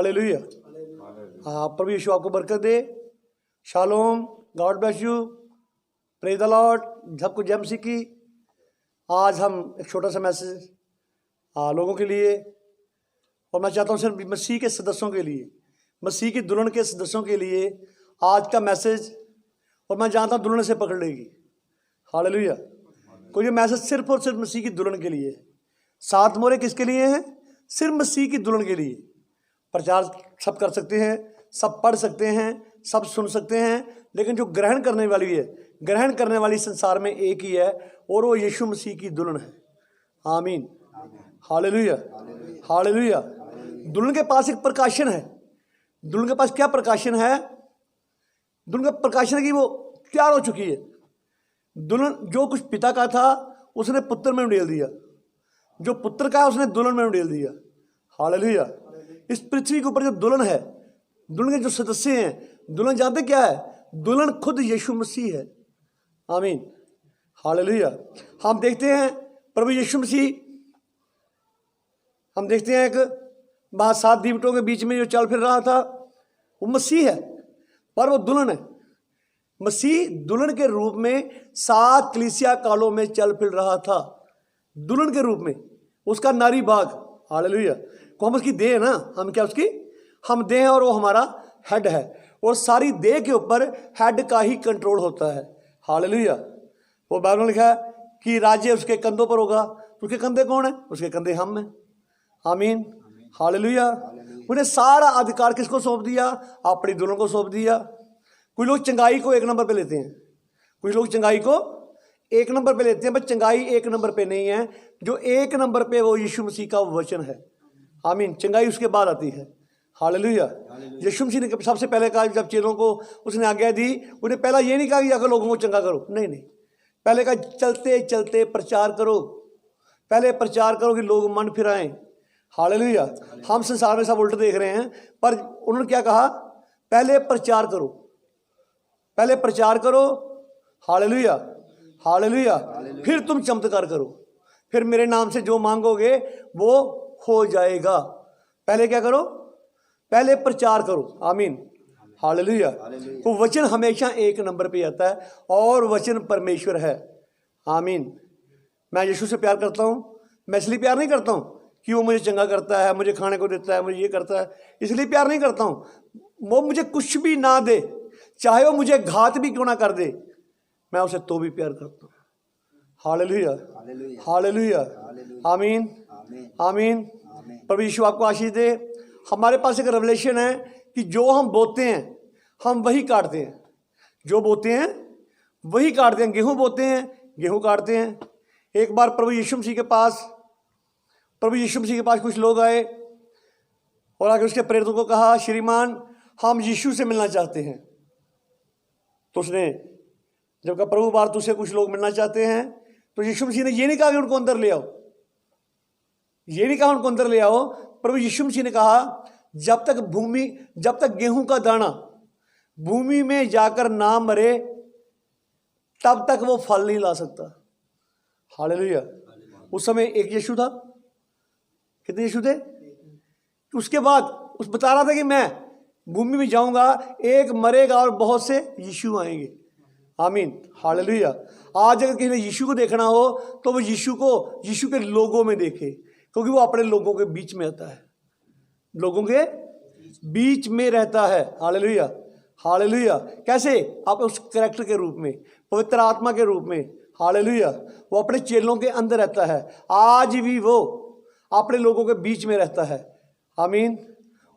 Hallelujah. हाँ, प्रभु यीशु आपको बरकत दे। शालोम, God bless you, praise the lord, सबको जय मसीह की। आज हम एक छोटा सा मैसेज लोगों के लिए, और मैं चाहता हूँ सिर्फ मसीह के सदस्यों के लिए, मसीह की दुल्हन के सदस्यों के लिए आज का मैसेज, और मैं जानता हूँ दुल्हन से पकड़ लेगी। हालेलुया। कोई ये मैसेज सिर्फ और सिर्फ मसीह की दुल्हन के लिए है। 7 मोहरें किसके लिए हैं? सिर्फ मसीह की दुल्हन के लिए। प्रचार सब कर सकते हैं, सब पढ़ सकते हैं, सब सुन सकते हैं, लेकिन जो ग्रहण करने वाली है, ग्रहण करने वाली संसार में एक ही है, और वो यीशु मसीह की दुल्हन है। आमीन। हालेलुया, हालेलुया। दुल्हन के पास एक प्रकाशन है। दुल्हन के पास क्या प्रकाशन है? दुल्हन का प्रकाशन है कि वो तैयार हो चुकी है। दुल्हन जो कुछ पिता का था उसने पुत्र में उड़ेल दिया, जो पुत्र का है उसने दुल्हन में उड़ेल दिया। हालेलुया। इस पृथ्वी के ऊपर जो दुल्हन है, दुल्हन के जो सदस्य हैं, दुल्हन जानते क्या है? दुल्हन खुद यीशु मसीह है। आमीन। हालेलुया। हम देखते हैं प्रभु यीशु मसीह, हम देखते हैं एक वहाँ 7 दीवटों के बीच में जो चल फिर रहा था, वो मसीह है, पर वो दुल्हन है। मसीह दुल्हन के रूप में 7 कलीसिया कालों में चल फिर रहा था, दुल्हन के रूप में, उसका नारी बाग। हालेलुया। को हम उसकी देह है ना, हम क्या उसकी, हम देह हैं, और वो हमारा हेड है, और सारी देह के ऊपर हेड का ही कंट्रोल होता है। हालेलुया। वो बाइबल में लिखा है कि राज्य उसके कंधों पर होगा। उसके कंधे कौन है? उसके कंधे हम हैं। आमीन। हालेलुया। उन्हें सारा अधिकार किसको सौंप दिया? अपनी दुल्हन को सौंप दिया। कुछ लोग चंगाई को 1 नंबर पे लेते हैं, कुछ लोग चंगाई को 1 नंबर पे लेते हैं, बस चंगाई 1 नंबर पे नहीं है। जो 1 नंबर पे वो यीशु मसीह का वचन है। आमीन। चंगाई उसके बाद आती है। हालेलुया। यीशु मसीह ने सबसे पहले कहा, जब चेलों को उसने आज्ञा दी, उन्हें पहला ये नहीं कहा कि जाकर लोगों को चंगा करो, नहीं नहीं, पहले कहा चलते चलते प्रचार करो, पहले प्रचार करो कि लोग मन फिराएं। हालेलुया। हम संसार में सब उल्टे देख रहे हैं, पर उन्होंने क्या कहा? पहले प्रचार करो, पहले प्रचार करो। Hallelujah, hallelujah. फिर तुम चमत्कार करो, फिर मेरे नाम से जो मांगोगे वो हो जाएगा। पहले क्या करो? पहले प्रचार करो। आमीन। हालेलुया। तो वचन हमेशा 1 नंबर पे आता है, और वचन परमेश्वर है। आमीन। मैं यीशु से प्यार करता हूँ। मैं इसलिए प्यार नहीं करता हूँ कि वो मुझे चंगा करता है, मुझे खाने को देता है, मुझे ये करता है, इसलिए प्यार नहीं करता हूँ। वो मुझे कुछ भी ना दे, चाहे वो मुझे घात भी क्यों ना कर दे, मैं उसे तो भी प्यार करता हूँ। Hallelujah, hallelujah. आमीन, आमीन। प्रभु यीशु आपको आशीष दे। हमारे पास एक रेवलेशन है कि जो हम बोते हैं हम वही काटते हैं, जो बोते हैं वही काटते हैं। गेहूं बोते हैं, गेहूं काटते हैं। एक बार प्रभु यीशु मसीह के पास कुछ लोग आए, और आगे उसके प्रेरितों को कहा, श्रीमान हम यीशु से मिलना चाहते हैं। तो उसने जब कहा, प्रभु बार तुझसे कुछ लोग मिलना चाहते हैं, तो यीशु मसीह ने ये नहीं कहा कि उनको अंदर ले आओ, ये नहीं कहा उनको अंदर ले आओ। प्रभु यीशु मसीह ने कहा, जब तक गेहूं का दाना भूमि में जाकर ना मरे, तब तक वो फल नहीं ला सकता। हालेलुया। उस समय एक यीशु था। कितने यीशु थे? उसके बाद उस बता रहा था कि मैं भूमि में जाऊंगा, एक मरेगा और बहुत से यीशु आएंगे। आमीन। हालेलुया। आज अगर किसी ने यीशु को देखना हो तो वो यीशु के लोगों में देखे, क्योंकि वो अपने लोगों के बीच में आता है, लोगों के बीच में रहता है। Hallelujah, hallelujah. कैसे? आप उस कैरेक्टर के रूप में, पवित्र आत्मा के रूप में। हालेलुया। वो अपने चेलों के अंदर रहता है। आज भी वो अपने लोगों के बीच में रहता है। आमीन।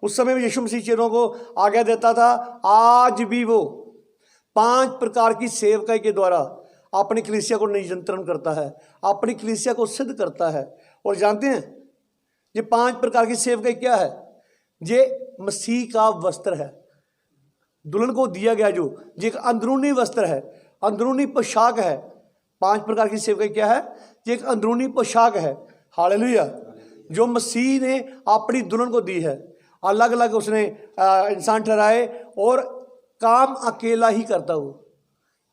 उस समय यीशु मसीह चेलों को आज्ञा देता था, आज भी वो 5 प्रकार की सेवकाई के द्वारा अपनी कलीसिया को नियंत्रण करता है, अपनी कलीसिया को सिद्ध करता है। और जानते हैं ये 5 प्रकार की सेवकाई क्या है? ये मसीह का वस्त्र है, दुल्हन को दिया गया जो ये एक अंदरूनी वस्त्र है, अंदरूनी पोशाक है। 5 प्रकार की सेवकाई क्या है? ये एक अंदरूनी पोशाक है। हालेलुया। जो मसीह ने अपनी दुल्हन को दी है, अलग अलग उसने इंसान ठहराए, और काम अकेला ही करता हो।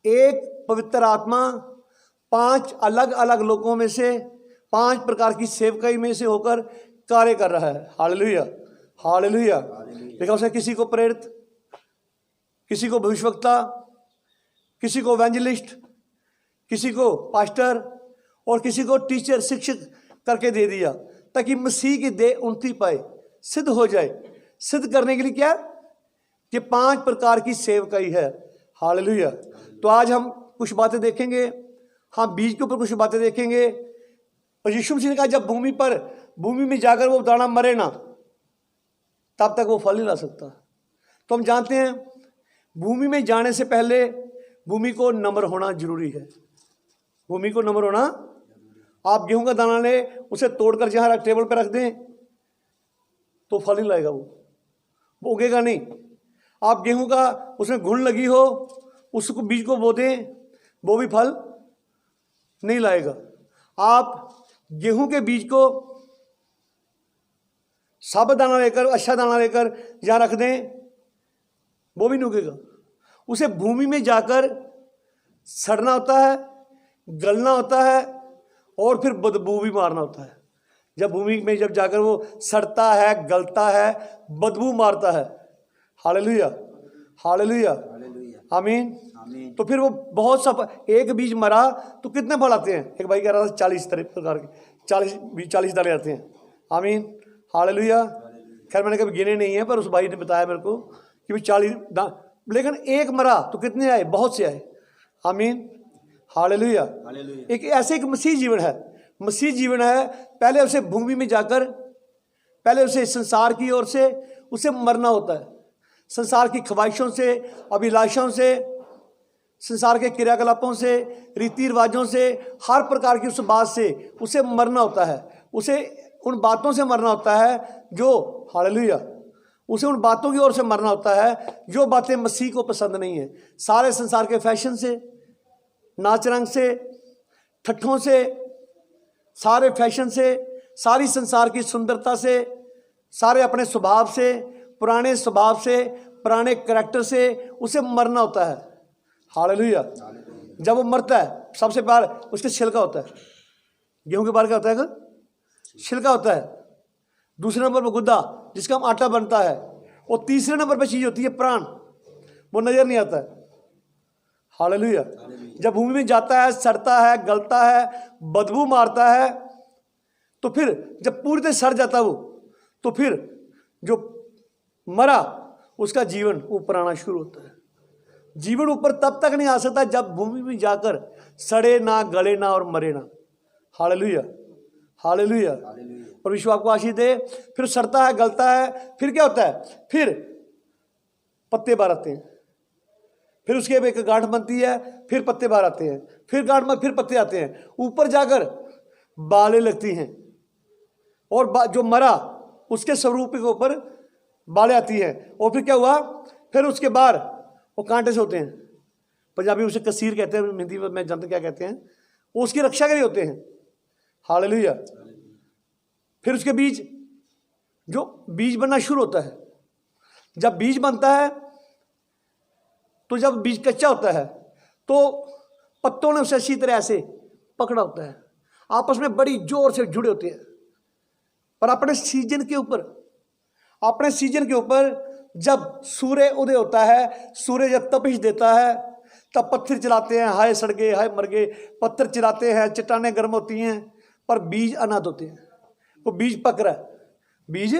एक पवित्र आत्मा 5 अलग अलग लोगों में से 5 प्रकार की सेवकाई में से होकर कार्य कर रहा है। Hallelujah, hallelujah. देखा उसने किसी को प्रेरित, किसी को भविष्यवक्ता, किसी को एवेंजलिस्ट, किसी को पास्टर और किसी को टीचर, शिक्षक करके दे दिया, ताकि मसीह की देह उन्नति पाए, सिद्ध हो जाए। सिद्ध करने के लिए क्या? ये 5 प्रकार की सेवकाई है। हालेलुया। तो आज हम कुछ बातें देखेंगे, हाँ बीज के ऊपर कुछ बातें देखेंगे। और यीशु मसीह ने कहा जब भूमि में जाकर वो दाना मरे ना, तब तक वो फल नहीं ला सकता। तो हम जानते हैं भूमि में जाने से पहले भूमि को नम्र होना जरूरी है। भूमि को नम्र होना, आप गेहूं का दाना ले, उसे तोड़कर जहां टेबल पर रख दें तो फल नहीं लाएगा, वो उगेगा नहीं। आप गेहूं का उसमें घुन लगी हो, उसको बीज को बो दें, वो भी फल नहीं लाएगा। आप गेहूं के बीज को साबुत दाना लेकर, अच्छा दाना लेकर जहां रख दें, वो भी नहीं उगेगा। उसे भूमि में जाकर सड़ना होता है, गलना होता है और फिर बदबू भी मारना होता है। जब भूमि में जब जाकर वो सड़ता है, गलता है, बदबू मारता है। हालेलुया, हालेलुया, आमीन। तो फिर वो बहुत सा, एक बीज मरा तो कितने फल आते हैं? एक भाई कह रहा था 40 प्रकार के 40 दाने आते हैं। आमीन, हालेलुया। खैर मैंने कभी गिने नहीं है, पर उस भाई ने बताया मेरे को कि 40, लेकिन एक मरा तो कितने आए? बहुत से आए। आमीन, हालेलुया। एक ऐसे एक मसीह जीवन है, मसीह जीवन है। पहले उसे भूमि में जाकर, पहले उसे संसार की ओर से उसे मरना होता है, संसार की ख्वाहिशों से, अभिलाषाओं से, संसार के क्रियाकलापों से, रीति रिवाजों से, हर प्रकार की उस बात से उसे मरना होता है। उसे उन बातों से मरना होता है जो, हालेलुया, उसे उन बातों की ओर से मरना होता है जो बातें मसीह को पसंद नहीं है। सारे संसार के फैशन से, नाच रंग से, ठट्ठों से, सारे फैशन से, सारी संसार की सुंदरता से, सारे अपने स्वभाव से, पुराने स्वभाव से, पुराने करैक्टर से उसे मरना होता है। हालेलुया। जब वो मरता है, सबसे बार उसके छिलका होता है। गेहूं के बार क्या होता है? छिलका होता है। दूसरे नंबर पर गुद्दा, जिसका हम आटा बनता है। और तीसरे नंबर पर चीज होती है प्राण, वो नजर नहीं आता है। हालेलुया। जब भूमि में जाता है, सड़ता है, गलता है, बदबू मारता है, तो फिर जब पूरी तरह सड़ जाता है वो, तो फिर जो मरा उसका जीवन ऊपर आना शुरू होता है। जीवन ऊपर तब तक नहीं आ सकता जब भूमि में जाकर सड़े ना, गले ना और मरे ना। Hallelujah, hallelujah. परमेश्वर आपको आशीष दे। फिर सड़ता है, गलता है, फिर क्या होता है? फिर पत्ते बाहर आते हैं, फिर उसके एक गांठ बनती है, फिर पत्ते बाहर आते हैं, फिर गांठ में फिर पत्ते आते हैं, ऊपर जाकर बालें लगती हैं, और जो मरा उसके स्वरूप के ऊपर बालें आती हैं। और फिर क्या हुआ? फिर उसके बाद वो कांटे से होते हैं। पंजाबी उसे कसीर कहते हैं, हिंदी में मैं जानता क्या कहते हैं, वो उसकी रक्षा के लिए होते हैं। हालेलुया। फिर उसके बीज, जो बीज बनना शुरू होता है। जब बीज बनता है, तो जब बीज कच्चा होता है तो पत्तों ने उसे अच्छी तरह ऐसे पकड़ा होता है, आपस में बड़ी जोर से जुड़े होते हैं। पर अपने सीजन के ऊपर जब सूर्य उदय होता है, सूर्य जब तपिश देता है, तब पत्थर चलाते हैं, हाय सड़ गए, हाय मर गए, पत्थर चलाते हैं, चट्टानें गर्म होती हैं, पर बीज अनाथ होते हैं। वो बीज पक रहा है, बीज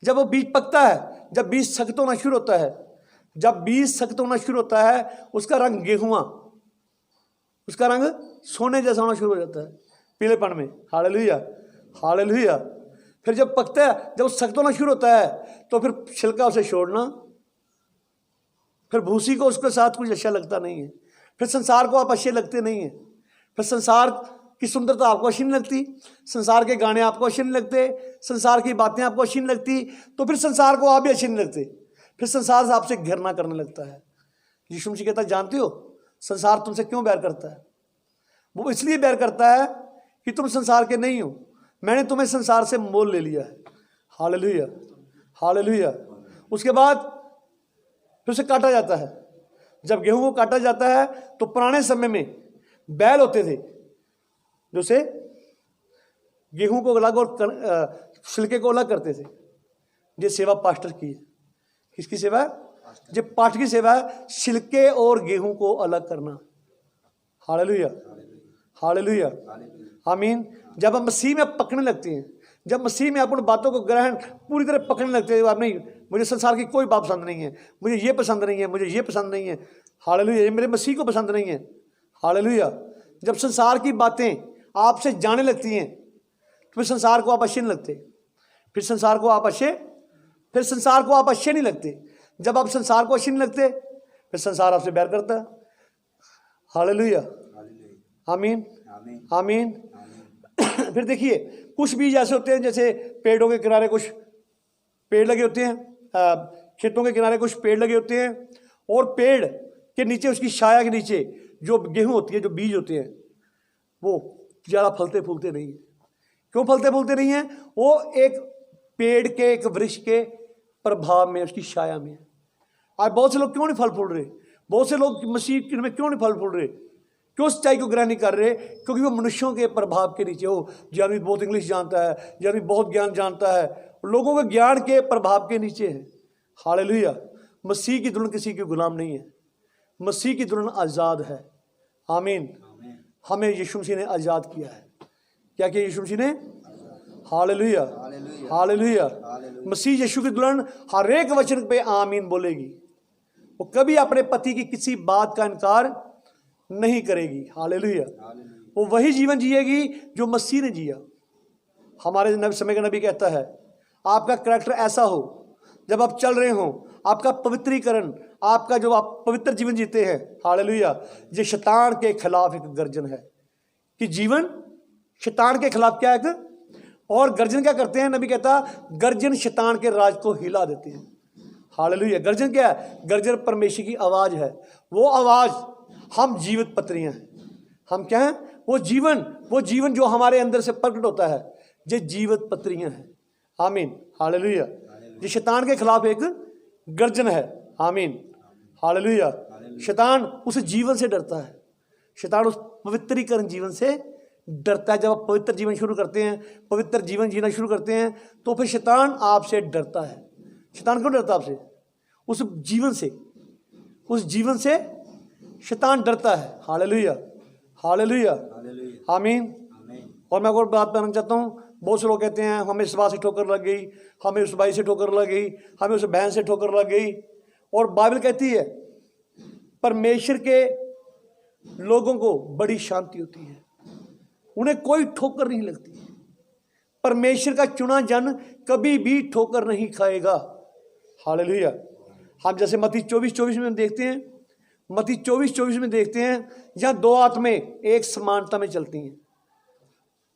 जब वो बीज पकता है, जब बीज सख्त होना शुरू होता है, जब बीज सख्त होना शुरू होता है, उसका रंग गेहुआ, उसका रंग सोने जैसा होना शुरू हो जाता है, पीलेपन में। Hallelujah, hallelujah. फिर जब पकता है, जब सख्त होना शुरू होता है, तो फिर छिलका उसे छोड़ना, फिर भूसी को उसके साथ कुछ अच्छा लगता नहीं है, फिर संसार को आप अच्छे लगते नहीं हैं, फिर संसार की सुंदरता आपको अच्छी नहीं लगती, संसार के गाने आपको अच्छे नहीं लगते, संसार की बातें आपको अच्छी नहीं लगती, तो फिर संसार को आप भी अच्छे नहीं लगते, फिर संसार से आपसे घृणा करने लगता है। यीशु मसीह कहता है, जानते हो संसार तुमसे क्यों बैर करता है? वो इसलिए बैर करता है कि तुम संसार के नहीं हो, मैंने तुम्हें संसार से मोल ले लिया है। Hallelujah, hallelujah. उसके बाद फिर उसे काटा जाता है। जब गेहूं को काटा जाता है तो पुराने समय में बैल होते थे जो से गेहूं को अलग और छिलके को अलग करते थे। ये सेवा पास्टर की है। किसकी सेवा है? जो पास्टर की सेवा है, छिलके और गेहूं को अलग करना। हालेलुया, हालेलुया, आमीन। जब हम मसीह में पकड़ने लगते हैं, जब मसीह में अपन बातों को ग्रहण पूरी तरह पकड़ने लगते हैं, आप नहीं, मुझे संसार की कोई बात पसंद नहीं है, मुझे ये पसंद नहीं है, मुझे ये पसंद नहीं है, हालेलुया, ये मेरे मसीह को पसंद नहीं है, हालेलुया। जब संसार की बातें आपसे जाने लगती हैं तो फिर संसार को आप अच्छे नहीं लगते, फिर संसार को आप अच्छे नहीं लगते। जब आप संसार को अच्छे नहीं लगते फिर संसार आपसे बैर करता है। हालेलुया, आमीन, आमीन। फिर देखिए, कुछ बीज ऐसे होते हैं, जैसे पेड़ों के किनारे कुछ पेड़ लगे होते हैं, खेतों के किनारे कुछ पेड़ लगे होते हैं, और पेड़ के नीचे, उसकी छाया के नीचे जो गेहूं होती है, जो बीज होते हैं, वो ज़्यादा फलते फूलते नहीं है। क्यों फलते फूलते नहीं है? वो एक पेड़ के, एक वृक्ष के प्रभाव में, उसकी छाया में। आज बहुत से लोग क्यों नहीं फल फूल रहे? बहुत से लोग मसीह में क्यों नहीं फल फूल रहे? क्यों सच्चाई को ग्रहण नहीं कर रहे? क्योंकि वो मनुष्यों के प्रभाव के नीचे हो। जो आदमी बहुत इंग्लिश जानता है, जो आदमी बहुत ज्ञान जानता है, लोगों के ज्ञान के प्रभाव के नीचे है। हालेलुया। मसीह की दुल्हन किसी की गुलाम नहीं है, मसीह की दुल्हन आज़ाद है। आमीन। हमें यीशु मसीह ने आज़ाद किया है। क्या किया यीशु मसीह ने? Hallelujah, hallelujah. मसीह यीशु की दुल्हन हर एक वचन पे आमीन बोलेगी। वो कभी अपने पति की किसी बात का इनकार नहीं करेगी। हालेलुया। वो वही जीवन जिएगी जो मसीह ने जिया। हमारे समय का नबी कहता है, आपका करैक्टर ऐसा हो, जब आप चल रहे हो, आपका पवित्रीकरण, आपका जो आप पवित्र जीवन जीते हैं, हालेलुया, ये शैतान के खिलाफ एक गर्जन है। कि जीवन शैतान के खिलाफ क्या है? और गर्जन क्या करते हैं? नबी कहता, गर्जन शैतान के राज को हिला देते हैं। हालेलुया। गर्जन क्या है? गर्जन परमेश्वर की आवाज़ है। वो आवाज़, हम जीवित पत्रियां हैं। हम क्या हैं? वो जीवन जो हमारे अंदर से प्रकट होता है, ये जीवित पत्रियां हैं। आमीन, हालेलुया। ये शैतान के खिलाफ एक गर्जन है। आमीन, हालेलुया। शैतान उस जीवन से डरता है, शैतान उस पवित्रीकरण जीवन से डरता है। जब आप पवित्र जीवन शुरू करते हैं, पवित्र जीवन जीना शुरू करते हैं, तो फिर शैतान आपसे डरता है। शैतान क्यों डरता है आपसे? उस जीवन से शैतान डरता है। हालेलुया, हालेलुया, आमीन। और मैं और बात करना चाहता हूँ, बहुत से लोग कहते हैं हमें इस बात से ठोकर लग गई, हमें उस भाई से ठोकर लग गई, हमें उस बहन से ठोकर लग गई। और बाइबल कहती है परमेश्वर के लोगों को बड़ी शांति होती है, उन्हें कोई ठोकर नहीं लगती। परमेश्वर का चुना जन कभी भी ठोकर नहीं खाएगा। हालेलुया। हम जैसे मत्ती 24:24 में देखते हैं, मत्ती 24:24 में देखते हैं, जहाँ दो आत्में एक समानता में चलती हैं।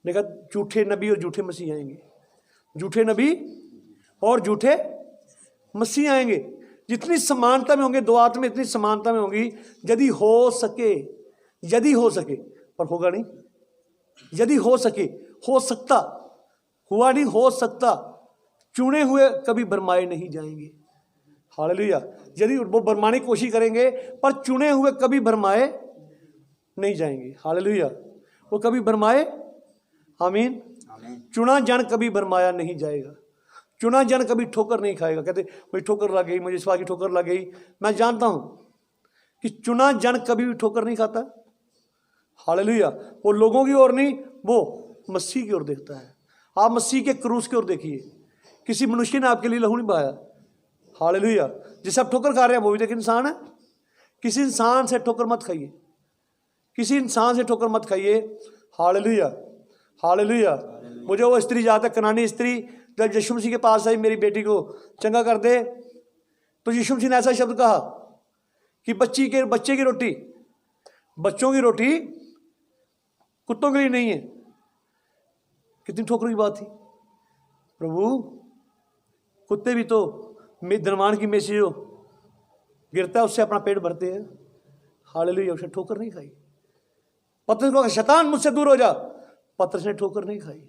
देखा, झूठे नबी और झूठे मसीह आएंगे, झूठे नबी और झूठे मसीह आएंगे। जितनी समानता में होंगे दो आत्में, इतनी समानता में होंगी, यदि हो सके, पर होगा नहीं। यदि हो सके, हो सकता, हुआ नहीं, हो सकता। चुने हुए कभी भरमाए नहीं जाएंगे। हालेलुया। यदि वो भरमाने की कोशिश करेंगे, पर चुने हुए कभी भरमाए नहीं जाएंगे। हालेलुया। वो कभी भरमाए, आमीन, चुना जन कभी भरमाया नहीं जाएगा। चुना जन कभी ठोकर नहीं खाएगा। कहते मुझे ठोकर लग गई, मुझे इस बात की ठोकर लग गई। मैं जानता हूं कि चुना जन कभी भी ठोकर नहीं खाता। हालेलुया। वो लोगों की ओर नहीं, वो मसीह की ओर देखता है। आप मसीह के क्रूस की ओर देखिए, किसी मनुष्य ने आपके लिए लहू नहीं बहाया। हालेलुया। जिसे आप ठोकर खा रहे हैं वो भी एक इंसान है। किसी इंसान से ठोकर मत खाइए, किसी इंसान से ठोकर मत खाइए। Hallelujah, hallelujah. मुझे वो स्त्री याद है, कनानी स्त्री, जब यीशु मसीह के पास आई, मेरी बेटी को चंगा कर दे, तो यीशु मसीह ने ऐसा शब्द कहा कि बच्चे की रोटी, बच्चों की रोटी कुत्तों के लिए नहीं है। कितनी ठोकर की बात थी। प्रभु, कुत्ते भी तो धनवान की मेसी जो गिरता है उससे अपना पेट भरते हैं। हालेलुया। उसने ठोकर नहीं खाई। पतरस को, शैतान मुझसे दूर हो जा। पतरस ने ठोकर नहीं खाई।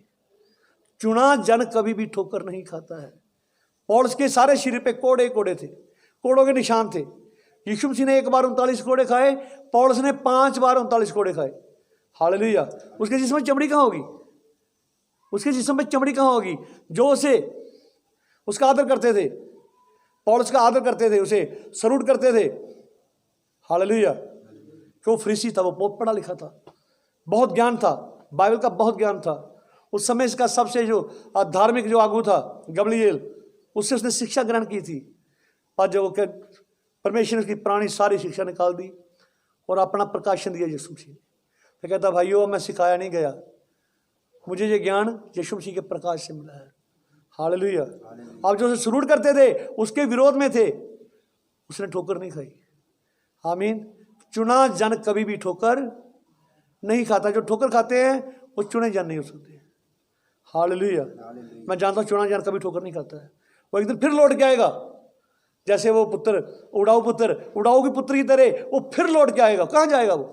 चुना जन कभी भी ठोकर नहीं खाता है। पौलुस के सारे शरीर पे कोड़े कोड़े थे, कोड़ों के निशान थे। यीशु मसीह ने एक बार 39 कोड़े खाए, पौलुस ने 5 बार 39 कोड़े खाए। हालेलुया। उसके जिस्म में चमड़ी कहाँ होगी? उसके जिस्म में चमड़ी कहाँ होगी? जो उसे उसका आदर करते थे, पौलुस का आदर करते थे, उसे सल्यूट करते थे। हालेलुया। क्यों? फरीसी था, वो बहुत पढ़ा लिखा था, बहुत ज्ञान था, बाइबल का बहुत ज्ञान था। उस समय इसका सबसे जो धार्मिक जो आगू था गमलीएल, उससे उसने शिक्षा ग्रहण की थी। और जो परमेश्वर की पुरानी सारी शिक्षा निकाल दी और अपना प्रकाशन दिया यीशु मसीह। तो कहता भाइयों मैं सिखाया नहीं गया, मुझे ये ज्ञान यीशु मसीह के प्रकाश से मिला है। हालेलुया। आप जो सल्यूट करते थे उसके विरोध में थे, उसने ठोकर नहीं खाई। आमीन। चुना जन कभी भी ठोकर नहीं खाता। जो ठोकर खाते हैं वो चुने जन नहीं हो सकते। हालेलुया। मैं जानता हूँ चुना जन कभी ठोकर नहीं खाता है, वो एक दिन फिर लौट के आएगा। जैसे वो पुत्र उड़ाऊ की पुत्र की तरह वो फिर लौट के आएगा। कहाँ जाएगा वो?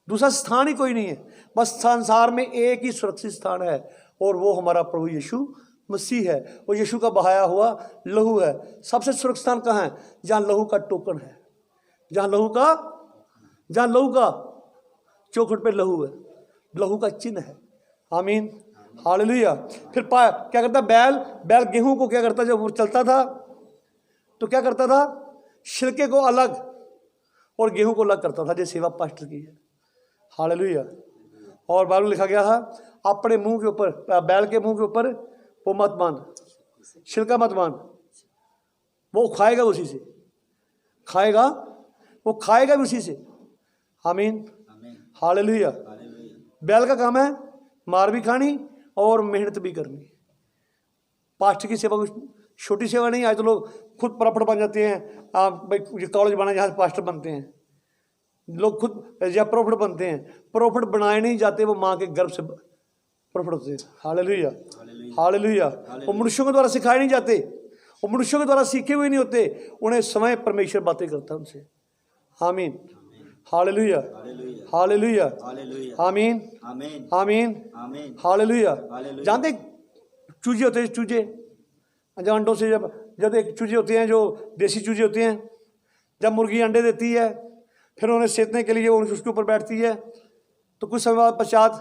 दूसरा स्थान ही कोई नहीं है, बस संसार में एक ही सुरक्षित स्थान है और वो हमारा प्रभु यीशु मसीह है। वो यीशु का बहाया हुआ लहू है। सबसे सुरक्षित स्थान कहाँ है? जहाँ लहू का टोकन है, जहाँ लहू का चौखट पे लहू है, लहू का चिन्ह है। आमीन। हालेलुया। फिर क्या करता? बैल गेहूं को क्या करता? जब वो चलता था तो क्या करता था? छिलके को अलग और गेहूं को अलग करता था, जैसे सेवा पास्टर की है। हालेलुया। और बाइबल लिखा गया है अपने मुंह के ऊपर, बैल के मुंह के ऊपर वो मत बांध, छिलका मत बांध, वो खाएगा उसी से, वो खाएगा भी उसी से। आमीन। हालेलुया। बैल का काम है मार भी खानी और मेहनत भी करनी। पास्टर की सेवा कुछ छोटी सेवा नहीं। आज तो लोग खुद प्रॉफिट बन जाते हैं। भाई कॉलेज बना जहाँ पास्टर बनते हैं लोग, खुद या प्रॉफिट बनते हैं। प्रॉफिट बनाए नहीं जाते, वो माँ के गर्भ से प्रॉफिट होते हैं। हालेलुया। हालेलुया। वो मनुष्यों के द्वारा सिखाए नहीं जाते, वो मनुष्यों के द्वारा सीखे हुए नहीं होते। उन्हें समय परमेश्वर बातें करता है उनसे। आमीन। हालेलुया। हालेलुया। आमीन। आमीन। हालेलुया। जानते चूजे होते हैं, चूजे जब अंडों से जब एक चूजे होते हैं जो देसी चूजे होते हैं, जब मुर्गी अंडे देती है फिर उन्हें सेतने के लिए उसके ऊपर बैठती है, तो कुछ समय पश्चात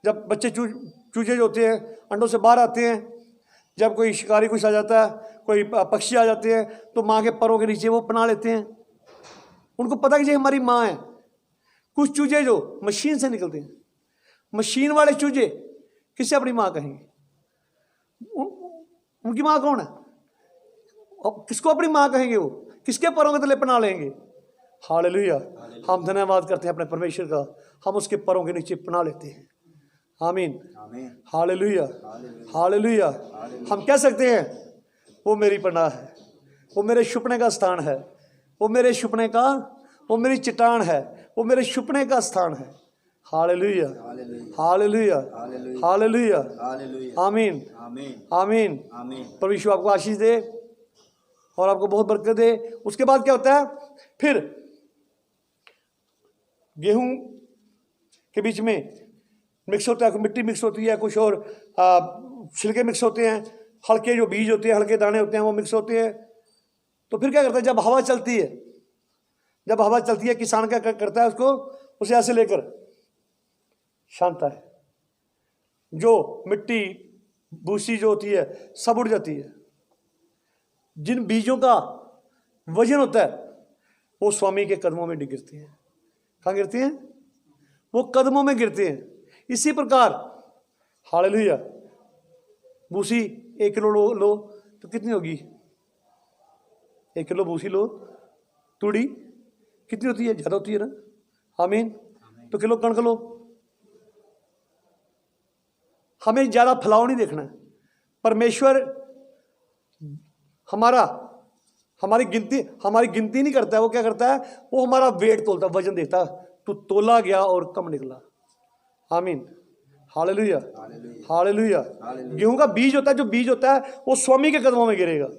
जब बच्चे चूजे जो होते हैं अंडों से बाहर आते हैं, जब कोई शिकारी कुछ आ जाता है, कोई पक्षी आ जाते हैं, तो माँ के परों के नीचे वो पना लेते हैं। उनको पता कि ये हमारी माँ है। कुछ चूजे जो मशीन से निकलते हैं, मशीन वाले चूजे किससे अपनी माँ कहेंगे? उनकी माँ कौन है? और किसको अपनी माँ कहेंगे? वो किसके परों के तले पना लेंगे? हालेलुया। हम धन्यवाद करते हैं अपने परमेश्वर का, हम उसके परों के नीचे पना लेते हैं। आमीन। हालेलुया। हालेलुया। हम कह सकते हैं वो मेरी पनाह है, वो मेरे छुपने का स्थान है, वो मेरे छुपने का, वो मेरी चट्टान है, वो मेरे छुपने का स्थान है। हालेलुया। हालेलुया। हालेलुया। आमीन। आमीन। परमेश्वर आपको आशीष दे और आपको बहुत बरकत दे। उसके बाद क्या होता है? फिर गेहूं के बीच में मिक्स होता है, मिट्टी मिक्स होती है, कुछ और छिलके मिक्स होते हैं, हल्के जो बीज होते हैं, हल्के दाने होते हैं वो मिक्स होते हैं। तो फिर क्या करता है? जब हवा चलती है, किसान क्या करता है? उसे ऐसे लेकर छानता है, जो मिट्टी भूसी जो होती है सब उड़ जाती है। जिन बीजों का वजन होता है वो स्वामी के कदमों में गिरती हैं। कहाँ गिरती हैं? वो कदमों में गिरते हैं। इसी प्रकार हालेलुया, भूसी 1 किलो लो तो कितनी होगी? 1 किलो भूसी लो, तूड़ी कितनी होती है? ज़्यादा होती है ना। आमीन। तो किलो कणक लो। हमें ज़्यादा फैलाव नहीं देखना है। परमेश्वर हमारी गिनती नहीं करता है। वो क्या करता है? वो हमारा वेट तोलता, वजन देखता है, तो तोला गया और कम निकला। आमीन। हालेलुया। हालेलुया। गेहूं का बीज होता है, जो बीज होता है वो स्वामी के कदमों में गिरेगा।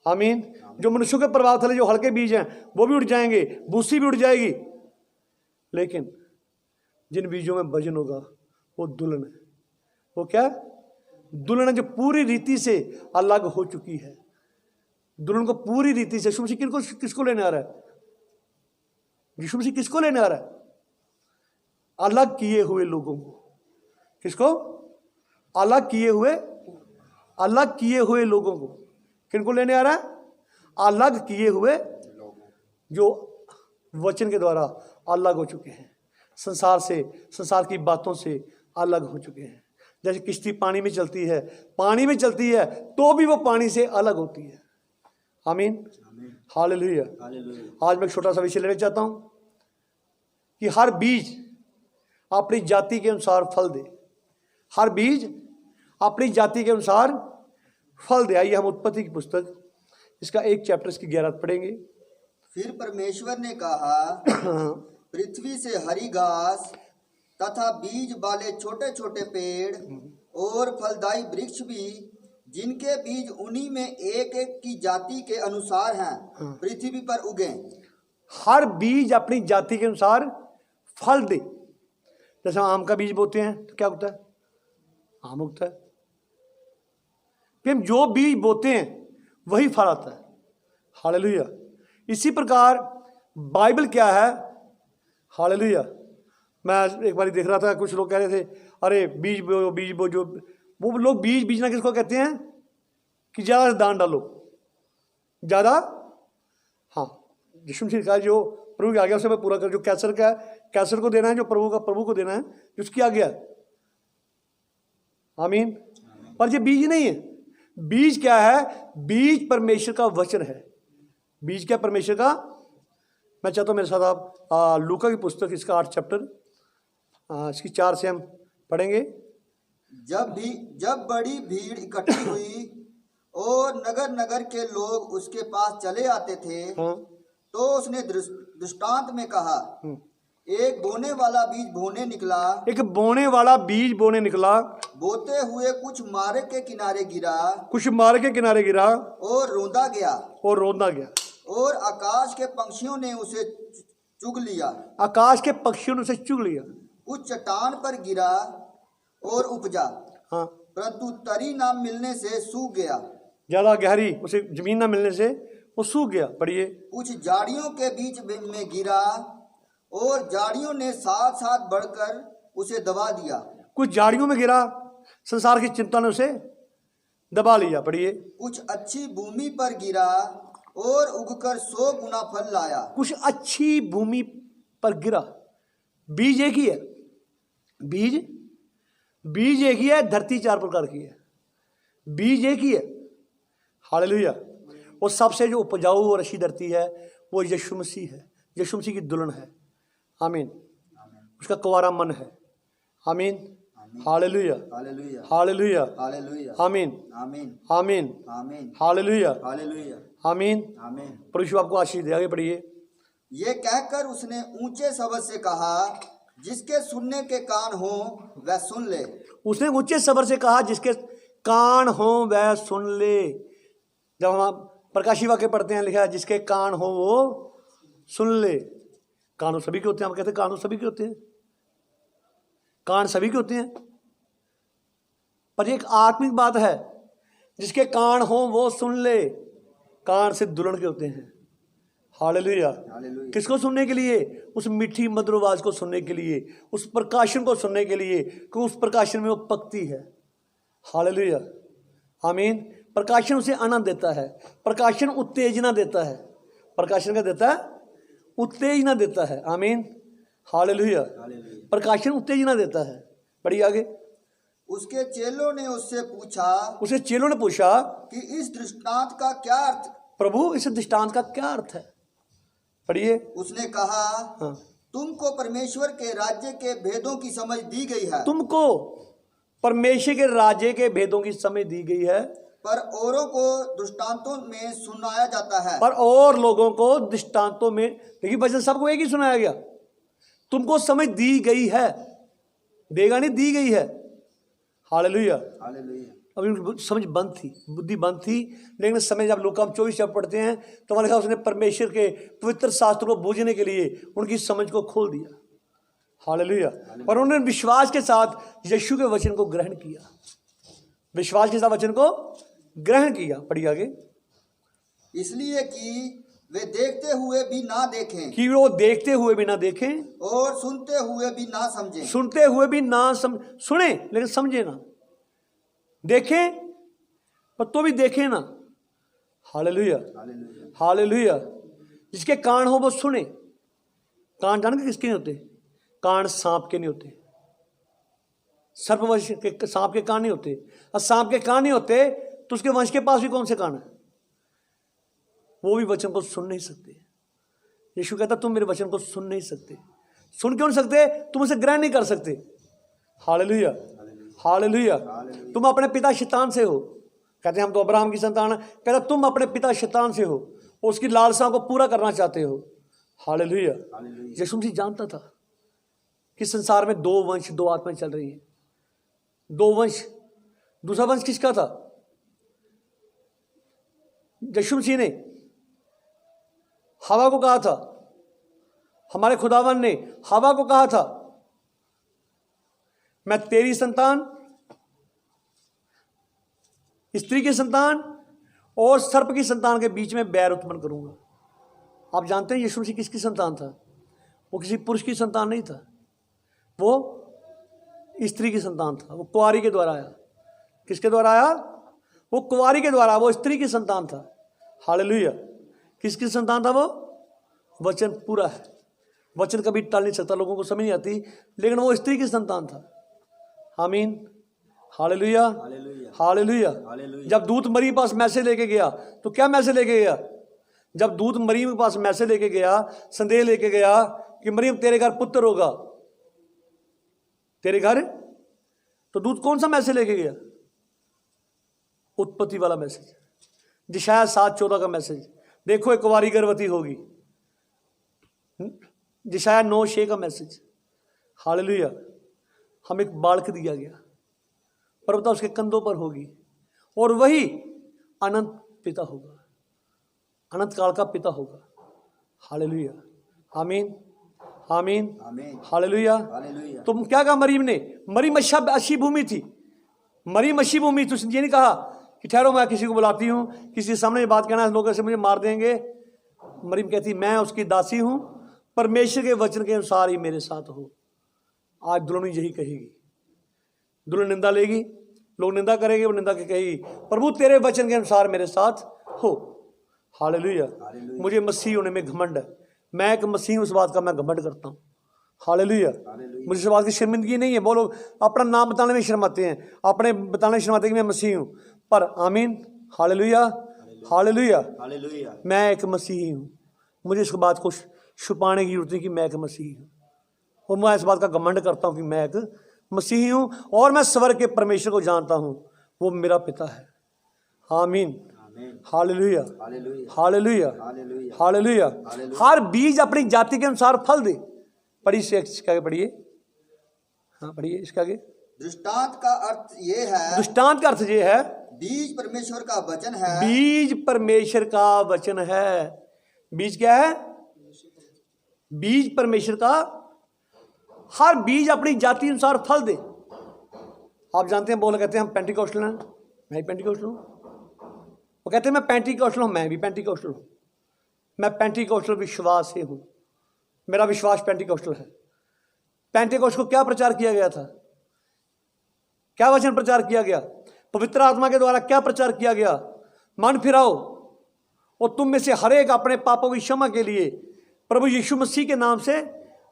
आमीन। जो मनुष्यों के प्रभाव थले जो हल्के बीज हैं वो भी उड़ जाएंगे, भूसी भी उड़ जाएगी, लेकिन जिन बीजों में वजन होगा वो दुल्हन है। वो क्या? दुल्हन है, जो पूरी रीति से अलग हो चुकी है। दुल्हन को पूरी रीति से यीशु मसीह किसको लेने आ रहा है? यीशु मसीह किसको लेने आ रहा है? अलग किए हुए लोगों को। किसको? अलग किए हुए अलग किए हुए लोगों को, किनको लेने आ रहा है? अलग किए हुए, जो वचन के द्वारा अलग हो चुके हैं, संसार से, संसार की बातों से अलग हो चुके हैं। जैसे किश्ती पानी में चलती है, पानी में चलती है तो भी वो पानी से अलग होती है। आमीन, हालेलुया। आज मैं एक छोटा सा विषय लेना चाहता हूं कि हर बीज अपनी जाति के अनुसार फल दे। हर बीज अपनी जाति के अनुसार फल दे। आइए हम उत्पत्ति की पुस्तक, इसका 1 चैप्टर, इसकी 11 पढ़ेंगे। फिर परमेश्वर ने कहा, पृथ्वी से हरी घास तथा बीज वाले छोटे छोटे पेड़ और फलदायी वृक्ष भी, जिनके बीज उन्हीं में एक एक की जाति के अनुसार हैं, पृथ्वी पर उगे। हर बीज अपनी जाति के अनुसार फल दे। जैसे आम का बीज बोते हैं तो क्या उगता है? आम उगता है। फिर हम जो बीज बोते हैं वही फल आता है। हालेलुया। इसी प्रकार बाइबल क्या है? हालेलुया। मैं एक बार देख रहा था, कुछ लोग कह रहे थे अरे बीज बो जो वो लोग बीज बीजना किसको कहते हैं? कि ज़्यादा से दान डालो, ज़्यादा। हाँ, यीशु मसीह का जो प्रभु की आज्ञा से मैं पूरा कर, जो कैसर का है कैसर को देना है, जो प्रभु का प्रभु को देना है, जिसकी आज्ञा। आमीन। पर ये बीज नहीं है। बीज क्या है? बीज परमेश्वर का वचन है। बीज क्या? परमेश्वर का। मैं चाहता हूँ मेरे साथ आप लूका की पुस्तक, इसका 8 चैप्टर, इसकी 4 से हम पढ़ेंगे। जब बड़ी भीड़ इकट्ठी हुई और नगर नगर के लोग उसके पास चले आते थे, हाँ। तो उसने दृष्टांत में कहा, एक बोने वाला बीज बोने निकला। एक बोने वाला बीज बोने निकला। बोते हुए कुछ मार्ग के किनारे गिरा। कुछ मार्ग के किनारे गिरा और रोंदा गया। और रोंदा गया। और आकाश के पंछियों ने उसे चुग लिया। आकाश के पक्षियों ने उसे चुग लिया। उस चट्टान पर गिरा और उपजा। हाँ। परंतु तरी ना मिलने से सूख गया। ज्यादा गहरी उसे जमीन ना मिलने से वो सूख गया। पढ़िए। कुछ झाड़ियों के बीच में गिरा और झाड़ियों ने साथ साथ बढ़कर उसे दबा दिया। कुछ झाड़ियों में गिरा, संसार की चिंता ने उसे दबा लिया। पढ़िए। कुछ अच्छी भूमि पर गिरा और उगकर 100 गुना फल लाया। कुछ अच्छी भूमि पर गिरा। बीज एक ही है। बीज एक ही है। धरती 4 प्रकार की है। बीज एक ही है। हालेलुया। और सबसे जो उपजाऊ और अच्छी धरती है वो यीशु मसीह है। यीशु मसीह की दुल्हन है। आमीन। उसका कुंवारा मन है। आमीन। हालेलुया। हालेलुया। हालेलुया। हालेलुया। आमीन। आमीन। आमीन। आमीन। हालेलुया। हालेलुया। आमीन। आमीन। परमेश्वर आपको आशीष दे। आगे पढ़िए। ये कहकर उसने ऊंचे शब्द से कहा, जिसके सुनने के कान हो वह सुन ले। उसने ऊंचे स्वर से कहा, जिसके कान हो वह सुन ले। जब हम प्रकाशी वाक्य पढ़ते हैं, लिखा है जिसके कान हो वो सुन ले। कान सभी के होते हैं। हम कहते हैं कान सभी के होते हैं। कान सभी के होते हैं, पर एक आत्मिक बात है, जिसके कान हो वो सुन ले। कान से दुल्हन के होते हैं। हालेलुया। किसको सुनने के लिए? उस मीठी मधुर आवाज को सुनने के लिए, उस प्रकाशन को सुनने के लिए, क्योंकि उस प्रकाशन में वो पकती है। हालेलुया। आमीन। प्रकाशन उसे आनंद देता है। प्रकाशन उत्तेजना देता है। प्रकाशन का देता है? उत्तेजना देता है। आमीन। हालेलुया। प्रकाशन उत्तेजना देता है। बढ़िए आगे। उसके चेलों ने उससे पूछा कि इस दृष्टांत का क्या अर्थ? प्रभु, इस दृष्टांत का क्या अर्थ है? पढ़िए। उसने कहा, हाँ। तुमको परमेश्वर के राज्य के भेदों की समझ दी गई है। तुमको परमेश्वर के राज्य के भेदों की समझ दी गई है, पर औरों को दृष्टांतों में सुनाया जाता है। पर और लोगों को दृष्टांतों में। देखिए वचन सबको एक ही सुनाया गया। तुमको समझ दी गई है। देगा नहीं, दी गई है। हालेलुया। हालेलुया। अभी उनकी समझ बंद थी, बुद्धि बंद थी, लेकिन समय जब लोग 24 जब पढ़ते हैं तो वहाँ लिखा उसने परमेश्वर के पवित्र शास्त्र को बूझने के लिए उनकी समझ को खोल दिया। हालेलुया। पर उन्होंने विश्वास के साथ यीशु के वचन को ग्रहण किया। विश्वास के साथ वचन को ग्रहण किया। पढ़िए आगे। इसलिए कि वे देखते हुए भी ना देखें, कि वो देखते हुए भी ना देखें, और सुनते हुए भी ना समझें। सुनते हुए भी ना सुने लेकिन समझे ना। देखें पर तो भी देखे ना। हालेलुया, हालेलुया। हालेलुया। जिसके कान हो वो सुने। कान जान के किसके नहीं होते? कान सांप के नहीं होते, सर्पवंश के सांप के कान नहीं होते। और सांप के कान नहीं होते तो उसके वंश के पास भी कौन से कान है? वो भी वचन को सुन नहीं सकते। यीशु कहता तुम मेरे वचन को सुन नहीं सकते। सुन क्यों नहीं सकते? तुम उसे ग्रहण नहीं कर सकते। Hallelujah, hallelujah. तुम अपने पिता शैतान से हो। कहते हैं हम तो अब्राहम की संतान है। कहता तुम अपने पिता शैतान से हो, उसकी लालसाओं को पूरा करना चाहते हो। हालेलुया। यीशु मसीह जानता था कि संसार में दो वंश, दो आत्माएं चल रही हैं, दो वंश। दूसरा वंश किसका था? यीशु मसीह ने हवा को कहा था, हमारे खुदावन ने हवा को कहा था मैं तेरी संतान, स्त्री की संतान और सर्प की संतान के बीच में बैर उत्पन्न करूंगा। आप जानते हैं यीशु मसीह किसकी संतान था? वो किसी पुरुष की संतान नहीं था, वो स्त्री की संतान था। वो कुंवारी के द्वारा आया। किसके द्वारा आया? वो कुंवारी के द्वारा, वो स्त्री की संतान था। हालेलुया। किसकी संतान था वो? वचन पूरा है, वचन कभी टाल नहीं सकता। लोगों को समझ नहीं आती, लेकिन वो स्त्री की संतान था। आमीन, हालेलुया, हालेलुया। जब दूत मरी के पास मैसेज लेके गया तो क्या मैसेज लेके गया? जब दूत मरियम के पास मैसेज लेके गया, संदेश लेके गया कि मरियम तेरे घर पुत्र होगा, तेरे घर, तो दूत कौन सा मैसेज लेके गया? उत्पत्ति वाला मैसेज, यशायाह 7:14 का मैसेज। देखो एक कुंवारी गर्भवती होगी, यशायाह 9:6 का मैसेज। हालेलुया। हम एक बालक दिया गया, पर्वता उसके कंधों पर होगी और वही अनंत पिता होगा, अनंत काल का पिता होगा। हालेलुया, आमीन, आमीन, हालेलुया। तुम क्या कहा मरीम ने? मरीम अच्छी भूमि थी, मरीम अच्छी भूमि थी। उसने ये नहीं कहा कि ठहरो मैं किसी को बुलाती हूँ, किसी के सामने बात करना है, लोग ऐसे मुझे मार देंगे। मरीम कहती मैं उसकी दासी हूँ, परमेश्वर के वचन के अनुसार ही मेरे साथ हो। आज दुल्हन यही कहेगी, दुल्हन निंदा लेगी, लोग निंदा करेंगे, वो निंदा के कहेगी प्रभु तेरे वचन के अनुसार मेरे साथ हो। हालेलुया। मुझे मसीह होने में घमंड है, मैं एक मसीह हूं, उस बात का मैं घमंड करता हूँ। हालेलुया। मुझे इस बात की शर्मिंदगी नहीं है। वो लोग अपना नाम बताने में शर्माते हैं, अपने बताने में शर्माते हैं कि मैं मसीह हूँ, पर आमीन, हालेलुया, हालेलुया। मैं एक मसीही हूँ। मुझे इस बात को छुपाने की जरूरत नहीं कि मैं एक मसीही हूँ, और मैं इस बात का घमंड करता हूँ कि मैं एक मसीही हूँ और मैं स्वर्ग के परमेश्वर को जानता हूँ, वो मेरा पिता है। आमीन, हालेलुया, हालेलुया, हालेलुया। हर बीज अपनी जाति के अनुसार फल दे। पढ़िए इसके आगे, पढ़िए, हाँ पढ़िए इसके आगे। दृष्टांत का अर्थ ये है, दृष्टांत का अर्थ ये है, बीज परमेश्वर का वचन है। बीज परमेश्वर का वचन है। बीज क्या है? बीज परमेश्वर का। हर बीज अपनी जाति अनुसार फल दे। आप जानते हैं, बोल कहते हैं हम पेंटिकोस्टल हैं, मैं भी पेंटिकोस्टल हूँ। वो कहते हैं मैं पेंटिकोस्टल हूँ, मैं भी पेंटिकोस्टल हूँ। मैं पेंटिकोस्टल विश्वास से हूँ, मेरा विश्वास पेंटिकोस्टल है। पेंटिकोस्ट को क्या प्रचार किया गया था? क्या वचन प्रचार किया गया? पवित्र आत्मा के द्वारा क्या प्रचार किया गया? मन फिराओ और तुम में से हर एक अपने पापों की क्षमा के लिए प्रभु यीशु मसीह के नाम से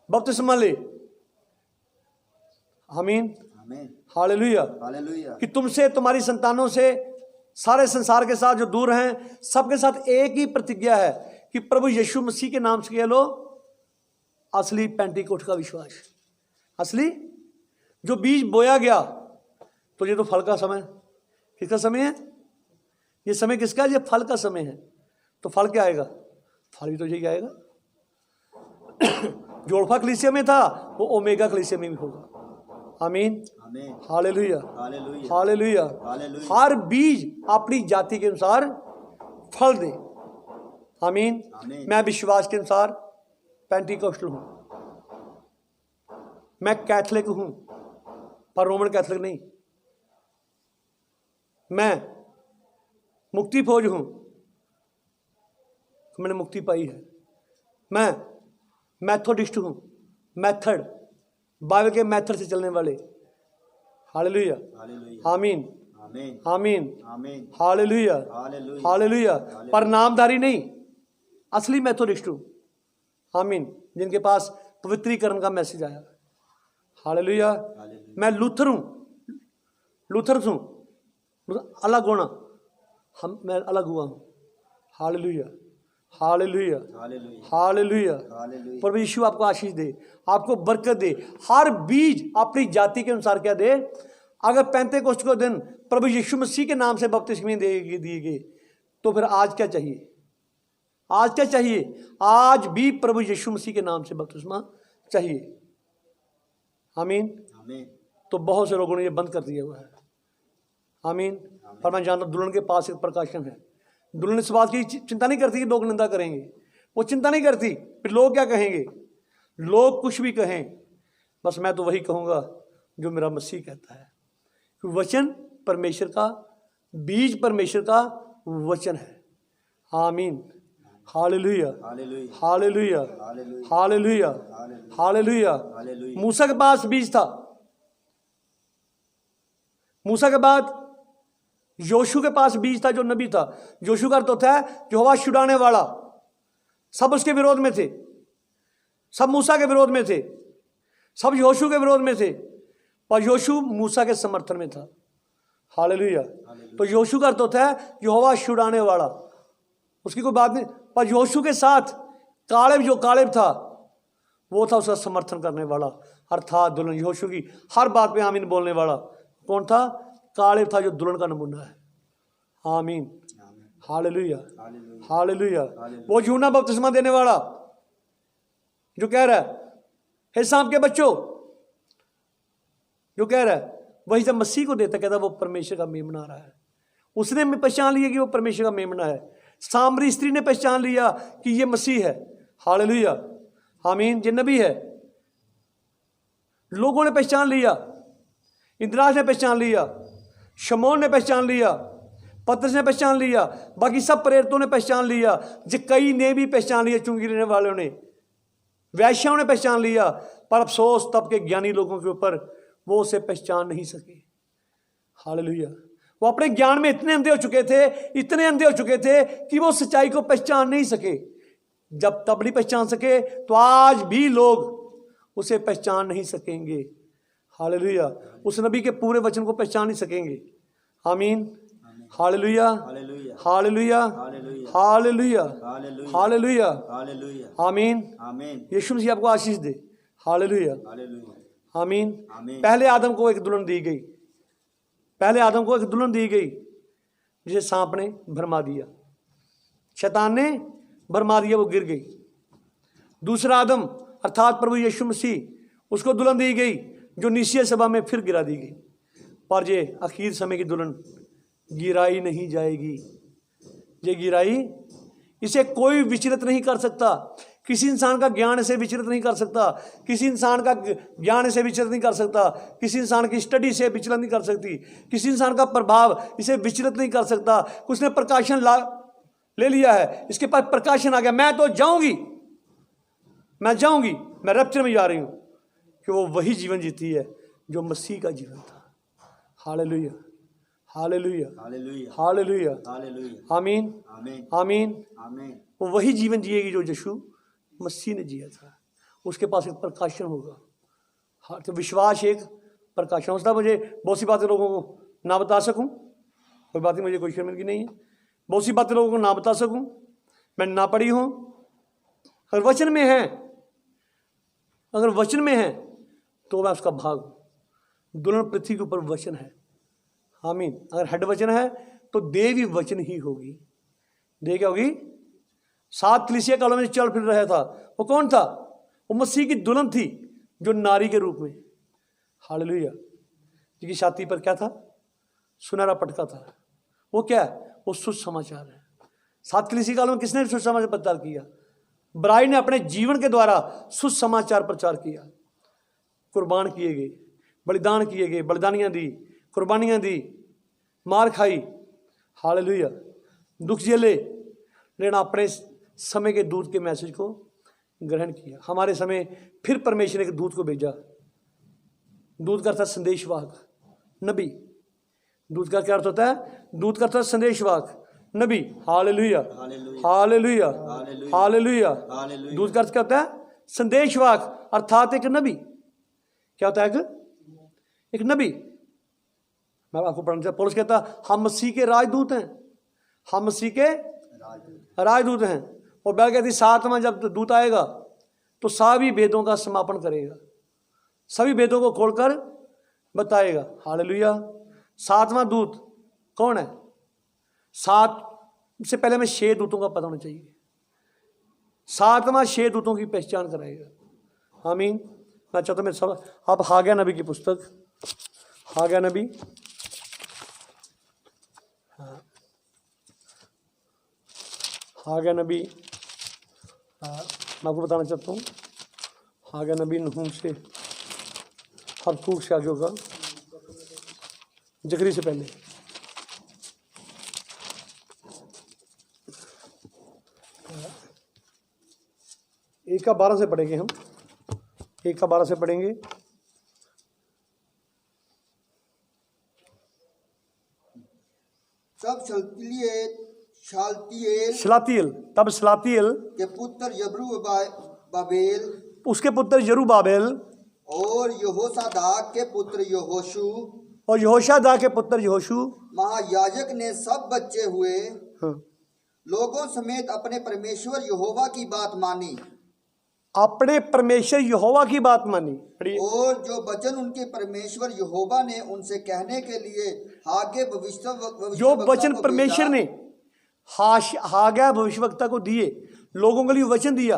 बपतिस्मा ले। आमीन, हालेलुया। कि तुमसे, तुम्हारी संतानों से, सारे संसार के साथ जो दूर हैं, सबके साथ एक ही प्रतिज्ञा है कि प्रभु यीशु मसीह के नाम से कह लो असली पेंटिकोस्ट का विश्वास। असली जो बीज बोया गया, तो ये तो फल का समय, किसका समय है? ये समय किसका? ये फल का समय है। तो फल क्या आएगा? फल भी तो यही आएगा। जो अल्फा कलीसिया में था वो ओमेगा कलीसिया में भी होगा। आमीन, हालेलुया, हालेलुया। हर बीज अपनी जाति के अनुसार फल दे। आमीन। मैं विश्वास के अनुसार पेंटिकोस्टल हूँ, मैं कैथलिक हूँ, पर रोमन कैथलिक नहीं। मैं मुक्ति फौज हूँ, मैंने मुक्ति पाई है। मैं मैथोडिस्ट हूँ, मेथड, बाइबल के मेथड से चलने वाले। हालेलुया, आमीन, आमीन आमीन, आमीन हालेलुया, हालेलुया हालेलुया। पर नामधारी नहीं, असली मेथोडिस्ट हूं। आमीन, जिनके पास पवित्रीकरण का मैसेज आया। हालेलुया। हालेलुया मैं लूथर हूं, लूथर हूं, अलग होना, मैं अलग हुआ हूं। हालेलुया, हालेलुया, हालेलुया हालेलुया। हालेलुया प्रभु यीशु आपको आशीष दे, आपको बरकत दे। हर बीज अपनी जाति के अनुसार क्या दे। अगर पेंतेकोस्त को दिन प्रभु यीशु मसीह के नाम से बपतिस्मे दिए गए, तो फिर आज क्या चाहिए? आज क्या चाहिए? आज भी प्रभु यीशु मसीह के नाम से बपतिस्मा चाहिए। आमीन। आमीन तो बहुत से लोगों ने ये बंद कर दिया हुआ है। आमीन। पर मैं जानता, दुल्हन के पास एक प्रकाशन है। दुल्हन इस बात की चिंता नहीं करती कि लोग निंदा करेंगे, वो चिंता नहीं करती फिर लोग क्या कहेंगे। लोग कुछ भी कहें, बस मैं तो वही कहूँगा जो मेरा मसीह कहता है। वचन परमेश्वर का, बीज परमेश्वर का वचन है। आमीन, हालेलुया, हालेलुया हालेलुया, हालेलुया हालेलुया, हालेलुया। हालेलुया मूसा के पास बीज था। मूसा के बाद योशू के पास बीज था, जो नबी था। योशू का अर्थ होता है यहोवा छुड़ाने वाला। सब उसके विरोध में थे, सब मूसा के विरोध में थे, सब योशू के विरोध में थे, पर योशू मूसा के समर्थन में था। हालेलुया। तो योशू का अर्थ होता है यहोवा छुड़ाने वाला, उसकी कोई बात नहीं। पर योशू के साथ कालेब, जो कालेब था, वो था उसका समर्थन करने वाला, अर्थात दुल्हन योशू की हर बात पे आमीन बोलने वाला। कौन था? कालेब था, जो दुल्हन का नमूना है। आमीन, हालेलुया, हालेलुया हालेलुया। वो यूहन्ना बपतिस्मा देने वाला जो कह रहा है हे सांप के बच्चों, जो कह रहा है, वही जब मसीह को देता, कहता वो परमेश्वर का मेमना रहा है। उसने पहचान लिया कि वो परमेश्वर का मेमना है। सामरी स्त्री ने पहचान लिया कि ये मसीह है। हालेलुया, आमीन। ये नबी है। लोगों ने पहचान लिया, इंद्राज ने पहचान लिया, शमौन ने पहचान लिया, पतरस ने पहचान लिया, बाकी सब प्रेरितों ने पहचान लिया, कई ने भी पहचान लिया, चुंगी लेने वालों ने, वैश्याओं ने पहचान लिया। पर अफसोस तब के ज्ञानी लोगों के ऊपर, वो उसे पहचान नहीं सके। हालेलुया। वो अपने ज्ञान में इतने अंधे हो चुके थे, इतने अंधे हो चुके थे कि वो सच्चाई को पहचान नहीं सके। जब तब नहीं पहचान सके, तो आज भी लोग उसे पहचान नहीं सकेंगे। हालेलुया। उस नबी के पूरे वचन को पहचान नहीं सकेंगे। आमीन, हालेलुया, हालेलुया हालेलुया, हालेलुया हालेलुया, हालेलुया हालेलुया, हालेलुया आमीन। आमीन यीशु मसीह आपको आशीष दे। हालेलुया, हालेलुया आमीन। आमीन पहले आदम को एक दुल्हन दी गई, पहले आदम को एक दुल्हन दी गई, जिसे सांप ने भरमा दिया, शैतान ने भरमा दिया, वो गिर गई। दूसरा आदम अर्थात प्रभु यीशु मसीह, उसको दुल्हन दी गई, जो नीसिया सभा में फिर गिरा दी गई। पर ये आखिर समय की दुल्हन गिराई नहीं जाएगी। ये गिराई, इसे कोई विचलित नहीं कर सकता। किसी इंसान का ज्ञान इसे विचलित नहीं कर सकता, किसी इंसान का ज्ञान इसे विचलित नहीं कर सकता, किसी इंसान की स्टडी इसे विचलित नहीं कर सकती, किसी इंसान का प्रभाव इसे विचलित नहीं कर सकता। उसने प्रकाशन ले लिया है, इसके पास प्रकाशन आ गया, मैं तो जाऊंगी, मैं जाऊंगी, मैं रैप्चर में जा रही हूं, कि वो वही जीवन जीती है जो मसीह का जीवन था। हालेलुया, हालेलुया, हालेलुया हालेलुया, हालेलुया आमीन, आमीन आमीन। आमीन वो वही जीवन जिएगी जो यीशु मसीह ने जिया था। उसके पास एक प्रकाशन होगा। हाँ, तो विश्वास एक प्रकाशन होता। मुझे बहुत सी बातें लोगों को ना बता सकूं, कोई बात नहीं, मुझे कोई शर्मिंदगी नहीं है। बहुत सी बातें लोगों को ना बता सकूं, मैं ना पढ़ी हूं। अगर वचन में है, अगर वचन में है, तो मैं उसका भाग हूं। दुल्हन पृथ्वी के ऊपर वचन है। आमीन। अगर हेड वचन है, तो देह भी वचन ही होगी। देह क्या होगी? 7 कलीसिया कालों में चल फिर रहा था, वो कौन था? वो मसीह की दुल्हन थी, जो नारी के रूप में। हालेलुया। जिसकी छाती पर क्या था? सुनहरा पटका था। वो क्या है? वो सुसमाचार है। 7 कलीसिया कालों में किसने सुसमाचार प्रचार किया? ब्राइड ने अपने जीवन के द्वारा सुसमाचार प्रचार किया। कुर्बान किए गए, बलिदान किए गए, बलिदानियां दी, कुर्बानियां दी, मार खाई। हालेलुया। दुख झेले, लेकिन अपने समय के दूत के मैसेज को ग्रहण किया। हमारे समय फिर परमेश्वर ने एक दूत को भेजा। दूत का अर्थ संदेशवाहक, नबी। दूत का क्या अर्थ होता है? दूत का अर्थ है संदेशवाहक, नबी। हालेलुया, हालेलुया, हालेलुया, हालेलुया, हालेलुया। हालेलुया। दूत का अर्थ क्या होता है? संदेशवाहक, अर्थात एक नबी। क्या होता है? एक नबी। मैं आपको पढ़ना चाहता, पौलुस कहता हम मसीह के राजदूत हैं, हम मसीह के राजदूत हैं। और बाइबल कहती सातवां जब दूत आएगा तो सभी भेदों का समापन करेगा, सभी भेदों को खोलकर बताएगा। हालेलुया। सातवां दूत कौन है? सात से पहले हमें 6 दूतों का पता होना चाहिए। सातवां 6 दूतों की पहचान कराएगा। आमीन। मैं चाहता हूं मैं सब आप हागे नबी की पुस्तक, हागे नबी, हागे नबी, मैं आपको बताना चाहता हूँ हागे नबी नहूम से, हबक्कूक से आगे होगा, जकरी से पहले। एक का 12 से पढ़ेंगे हम, 1 का 12 से पढ़ेंगे। तब शालतियेल सलातियल, तब सलातियल के पुत्र यरूब्बाबेल उसके पुत्र यरूब्बाबेल और यहोसादाक के पुत्र यहोशू और यहोशादा के पुत्र यहोशू महायाजक ने सब बच्चे हुए हाँ, लोगों समेत अपने परमेश्वर यहोवा की बात मानी अपने परमेश्वर यहोवा की बात मानी। पढ़िए। और जो वचन उनके परमेश्वर यहोवा ने उनसे कहने के लिए हागे जो वचन परमेश्वर ने हागे भविष्यवक्ता को दिए, लोगों के लिए वचन दिया,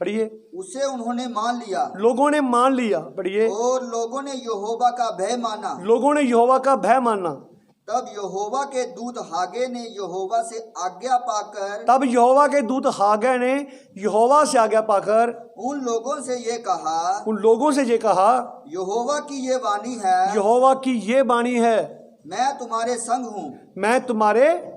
पढ़िए, उसे उन्होंने मान लिया। लोगों ने मान लिया। पढ़िए। और लोगों ने यहोवा का भय माना। लोगों ने यहोवा का भय माना। तब यहोवा के दूत हागे ने यहोवा से आज्ञा पाकर तब यहोवा के दूत हागे ने यहोवा से आज्ञा पाकर उन लोगों से ये कहा, उन लोगों से ये कहा, यहोवा की ये वाणी है, यहोवा की ये वाणी है, मैं तुम्हारे संग हूँ, मैं तुम्हारे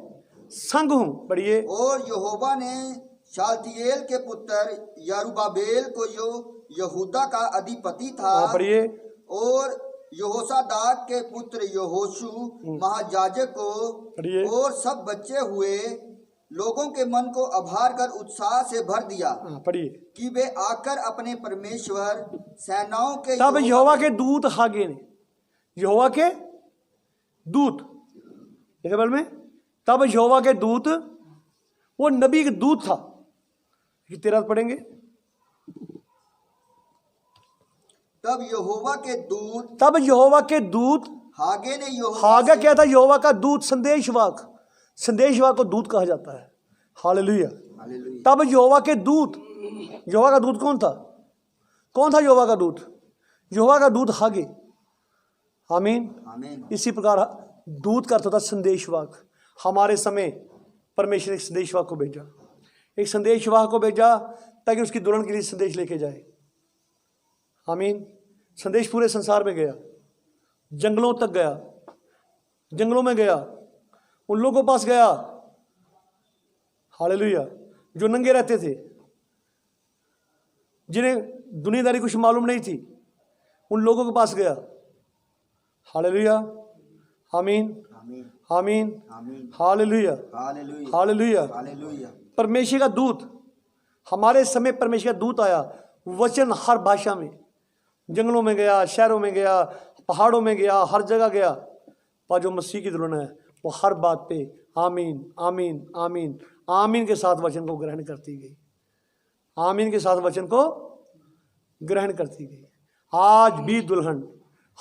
संग हूँ। पढ़िए। और यहोवा ने शालतियेल के पुत्र यरूब्बाबेल को जो यहूदा का अधिपति था, पढ़िए, और यहोसादाक के पुत्र यहोशू महायाजक को पढ़िए, और सब बच्चे हुए लोगों के मन को अभार कर उत्साह से भर दिया पढ़िए, कि वे आकर अपने परमेश्वर सेनाओं के तब यहोवा के दूत हागे ने, यहोवा के दूत, देखिए बाइबल में, तब यहोवा के दूत, वो नबी के दूत था। ये 13 पढ़ेंगे। तब यहोवा के दूत, तब यहोवा के दूत हागे ने यहोवा हागा से- क्या था? यहोवा का दूत, संदेशवाहक, संदेशवाहक को दूत कहा जाता है। हालेलुया। हालेलुया। तब यहोवा के दूत, यहोवा का दूत कौन था? कौन था यहोवा का दूत? यहोवा का दूत हागे। आमीन। आमीन। इसी प्रकार दूत का अर्थ होता है संदेशवाहक। हमारे समय परमेश्वर एक संदेशवाहक को भेजा, एक संदेशवाहक को भेजा ताकि उसकी दुल्हन के लिए संदेश लेके जाए। आमीन। संदेश पूरे संसार में गया, जंगलों तक गया, जंगलों में गया, उन लोगों के पास गया, हालेलुया, जो नंगे रहते थे, जिन्हें दुनियादारी कुछ मालूम नहीं थी, उन लोगों के पास गया। हालेलुया। आमीन, आमीन। आमीन, आमीन। हालेलुया, हालेलुया। हालेलुया। हालेलुया। परमेश्वर का दूत, हमारे समय परमेश्वर का दूत आया, वचन हर भाषा में, जंगलों में गया, शहरों में गया, पहाड़ों में गया, हर जगह गया। पर जो मसीह की दुल्हन है वो हर बात पे आमीन, आमीन, आमीन, आमीन के साथ वचन को ग्रहण करती गई, आमीन के साथ वचन को ग्रहण करती गई। आज भी दुल्हन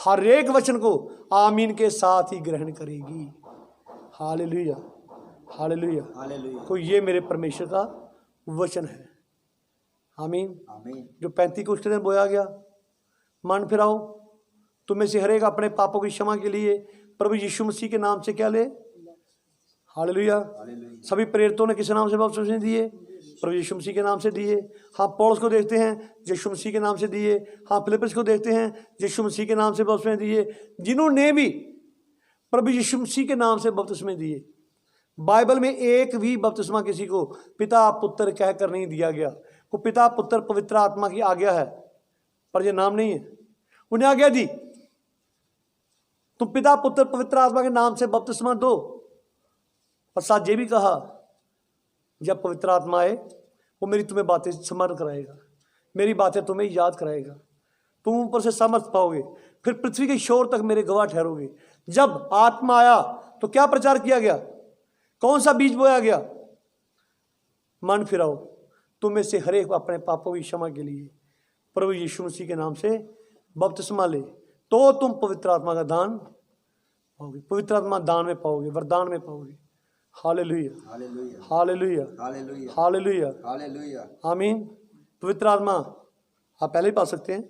हर एक वचन को आमीन के साथ ही ग्रहण करेगी। हालेलुया, हालेलुया। हालेलुया। तो ये मेरे परमेश्वर का वचन है। आमीन। आमीन। जो 35 को उसके दिन बोया गया, मन फिराओ, तुम्हें से हर एक अपने पापों की क्षमा के लिए प्रभु यीशु मसीह के नाम से क्या ले। हालेलुया। हालेलुया। सभी प्रेरितों ने किस नाम से बपतिस्मा दिए? प्रभु यीशु मसीह के नाम से दिए। हाँ, पौलुस को देखते हैं, यीशु मसीह के नाम से दिए। हाँ, फिलिप्पुस को देखते हैं, यीशु मसीह के नाम से बपतिस्मा दिए। जिन्होंने भी प्रभु यीशु मसीह के नाम से बपतिस्मा दिए। बाइबल में एक भी बपतिस्मा किसी को पिता पुत्र कहकर नहीं दिया गया। वो पिता पुत्र पवित्र आत्मा की आज्ञा है, पर ये नाम नहीं है। उन्हें आज्ञा दी, तुम पिता पुत्र पवित्र आत्मा के नाम से बपतिस्मा दो। और साथ ये भी कहा, जब पवित्र आत्मा आए वो मेरी तुम्हें बातें स्मरण कराएगा, मेरी बातें तुम्हें याद कराएगा, तुम ऊपर से सामर्थ पाओगे, फिर पृथ्वी के शोर तक मेरे गवाह ठहरोगे। जब आत्मा आया तो क्या प्रचार किया गया, कौन सा बीज बोया गया? मन फिराओ, तुम में से हर एक अपने पापों की क्षमा के लिए प्रभु यीशु मसीह के नाम से बपतिस्मा ले, तो तुम पवित्र आत्मा का दान पाओगे। पवित्र आत्मा दान में पाओगे, वरदान में पाओगे। हालेलुया, हालेलुया, हालेलुया, हालेलुया, हालेलुया, हालेलुया। आमीन। पवित्र आत्मा आप पहले ही पा सकते हैं,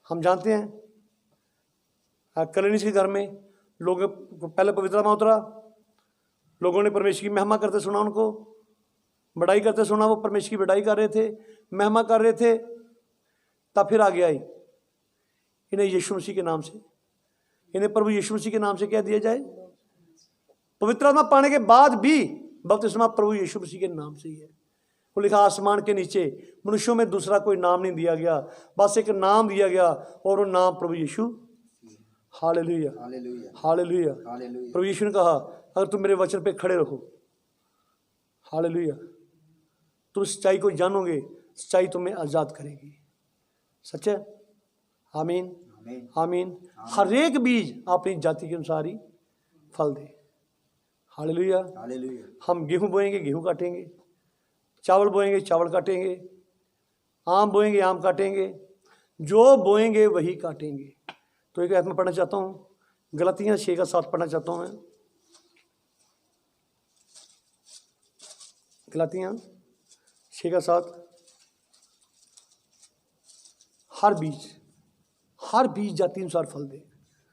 हम जानते हैं। कलिनिस के घर में लोग पहले पवित्र आत्मा उतरा, लोगों ने परमेश्वर की महिमा करते सुना, उनको बड़ाई करते सुना, वो परमेश्वर की बड़ाई कर रहे थे, महिमा कर रहे थे। तब फिर आगे आई, इन्हें यीशु मसीह के नाम से, इन्हें प्रभु यीशु मसीह के नाम से क्या दिया जाए? पवित्र आत्मा पाने के बाद भी बपतिस्मा प्रभु यीशु मसीह के नाम से ही है। वो लिखा, आसमान के नीचे मनुष्यों में दूसरा कोई नाम नहीं दिया गया, बस एक नाम दिया गया और वो नाम प्रभु यीशु। हालेलुया, हालेलुया, हालेलुया। हालेलुया। प्रभु यीशु ने कहा, अगर तुम मेरे वचन पे खड़े रहो, हालेलुया, तुम सच्चाई को जानोगे, सच्चाई तुम्हें आजाद करेगी। सच है? आमीन, आमीन, आमीन। हर एक बीज अपनी जाति के अनुसार ही फल दे। हालेलुया। हालेलुया। हम गेहूं बोएंगे, गेहूं काटेंगे, चावल बोएंगे, चावल काटेंगे, आम बोएंगे, आम काटेंगे, जो बोएंगे वही काटेंगे। तो एक आयत में पढ़ना चाहता हूँ, गलतियाँ 6:7 पढ़ना चाहता हूँ मैं। गलतियाँ 6:7। हर बीज जाति अनुसार फल दे।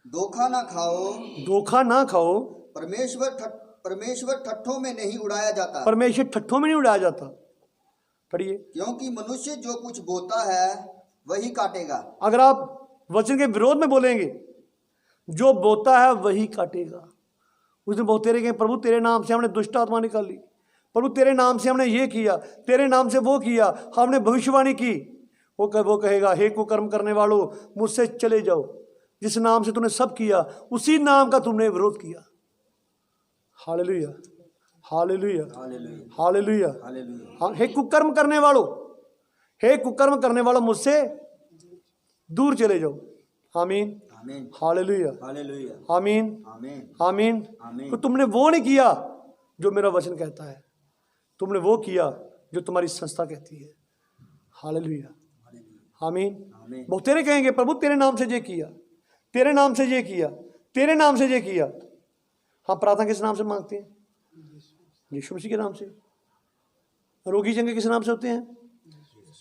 धोखा ना खाओ, धोखा ना खाओ, परमेश्वर ठट्ठों में नहीं उड़ाया जाता। परमेश्वर ठट्ठों में नहीं उड़ाया जाता। पढ़िए, क्योंकि मनुष्य जो कुछ बोता है वही काटेगा। अगर आप वचन के विरोध में बोलेंगे, जो बोता है वही काटेगा। उस दिन बहुत तेरे कहें, प्रभु तेरे नाम से हमने दुष्ट आत्मा निकाली, प्रभु तेरे नाम से हमने ये किया, तेरे नाम से वो किया, हमने भविष्यवाणी की। वो कहेगा, हे कुकर्म करने वालों, मुझसे चले जाओ, जिस नाम से तूने सब किया उसी नाम का तुमने विरोध किया। हालेलुया, हालेलुया, हालेलुया, हालेलुया। हालेलुया। हाँ, हे कुकर्म करने वालों, हे कुकर्म करने वालों, मुझसे दूर चले जाओ। आमीन, आमीन, हालेलुया, हालेलुया, आमीन, आमीन, आमीन। आमीन। तो तुमने वो नहीं किया जो मेरा वचन कहता है, तुमने वो किया जो तुम्हारी संस्था कहती है। हालेलुया, आमीन। आमीन। बहुत तेरे कहेंगे, प्रभु तेरे नाम से ये किया, तेरे नाम से ये किया, तेरे नाम से ये किया। हम प्रार्थना किस नाम से मांगते हैं? यीशु मसीह के नाम से। रोगी चंगे किस नाम से होते हैं?